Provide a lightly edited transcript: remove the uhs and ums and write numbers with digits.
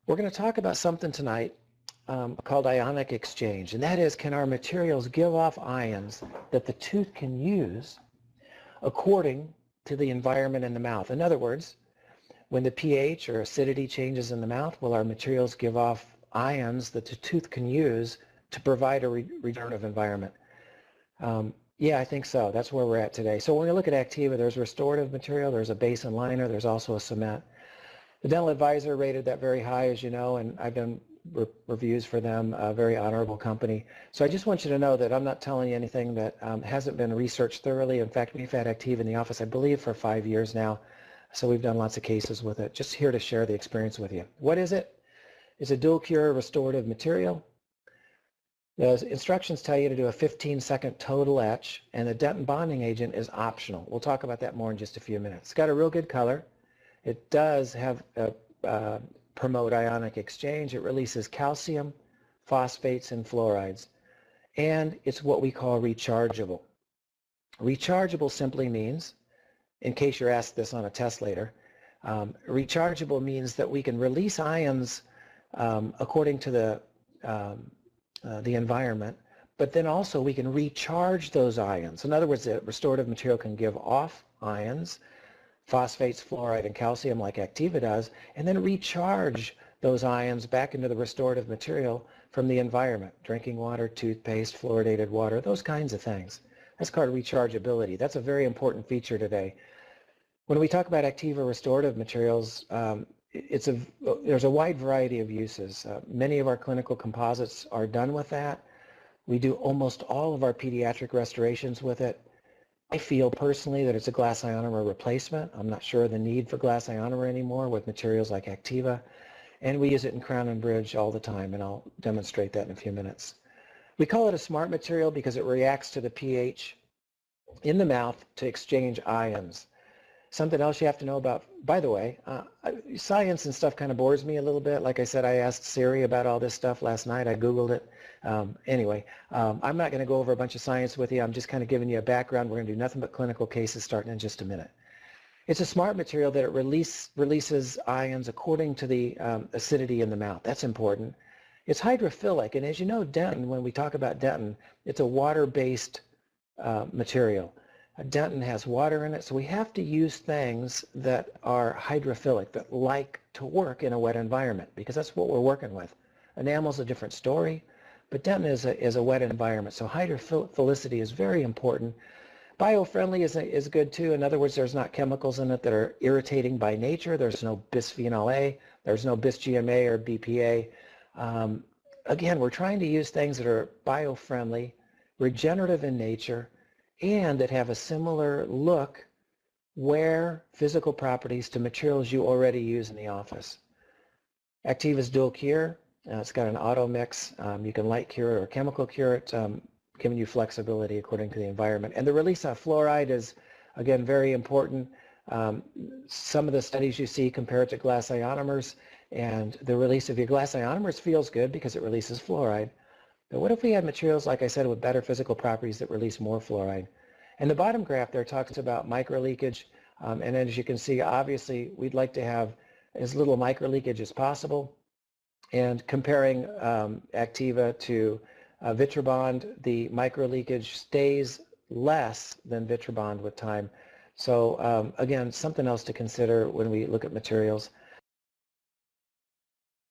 We're going to talk about something tonight called ionic exchange, and that is, can our materials give off ions that the tooth can use according to the environment in the mouth? In other words, when the pH or acidity changes in the mouth, will our materials give off ions that the tooth can use to provide a regenerative environment? Yeah, I think so. That's where we're at today. So when we look at ACTIVA, there's restorative material, there's a base and liner, there's also a cement. The Dental Advisor rated that very high, as you know, and I've done reviews for them, a very honorable company. So I just want you to know that I'm not telling you anything that hasn't been researched thoroughly. In fact, we've had ACTIVA in the office, I believe, for 5 years now. So we've done lots of cases with it. Just here to share the experience with you. What is it? It's a dual cure restorative material. The instructions tell you to do a 15-second total etch, and the dentin bonding agent is optional. We'll talk about that more in just a few minutes. It's got a real good color. It does have promote ionic exchange. It releases calcium, phosphates, and fluorides. And it's what we call rechargeable. Rechargeable simply means, in case you're asked this on a test later, rechargeable means that we can release ions according to the environment, but then also we can recharge those ions. In other words, the restorative material can give off ions, phosphates, fluoride, and calcium like ACTIVA does, and then recharge those ions back into the restorative material from the environment, drinking water, toothpaste, fluoridated water, those kinds of things. That's called rechargeability. That's a very important feature today. When we talk about ACTIVA restorative materials, there's a wide variety of uses. Many of our clinical composites are done with that. We do almost all of our pediatric restorations with it. I feel personally that it's a glass ionomer replacement. I'm not sure of the need for glass ionomer anymore with materials like ACTIVA. And we use it in crown and bridge all the time, and I'll demonstrate that in a few minutes. We call it a smart material because it reacts to the pH in the mouth to exchange ions. Something else you have to know about, by the way, science and stuff kind of bores me a little bit. Like I said, I asked Siri about all this stuff last night. I Googled it. Anyway, I'm not going to go over a bunch of science with you. I'm just kind of giving you a background. We're going to do nothing but clinical cases starting in just a minute. It's a smart material that it releases ions according to the acidity in the mouth. That's important. It's hydrophilic, and as you know, dentin, when we talk about dentin, it's a water-based material. Dentin has water in it, so we have to use things that are hydrophilic, that like to work in a wet environment, because that's what we're working with. Enamel's a different story, but dentin is a wet environment, so hydrophilicity is very important. Biofriendly is good too. In other words, there's not chemicals in it that are irritating by nature. There's no bisphenol A, there's no bis-GMA or BPA. Again, we're trying to use things that are biofriendly, regenerative in nature, and that have a similar look, wear, physical properties to materials you already use in the office. ACTIVA's dual cure. It's got an auto mix. You can light cure it or chemical cure it, giving you flexibility according to the environment. And the release of fluoride is, again, very important. Some of the studies you see compare it to glass ionomers, and the release of your glass ionomers feels good because it releases fluoride. But what if we had materials, like I said, with better physical properties that release more fluoride? And the bottom graph there talks about microleakage. And as you can see, obviously, we'd like to have as little microleakage as possible. And comparing ACTIVA to Vitribond, the microleakage stays less than Vitribond with time. So again, something else to consider when we look at materials.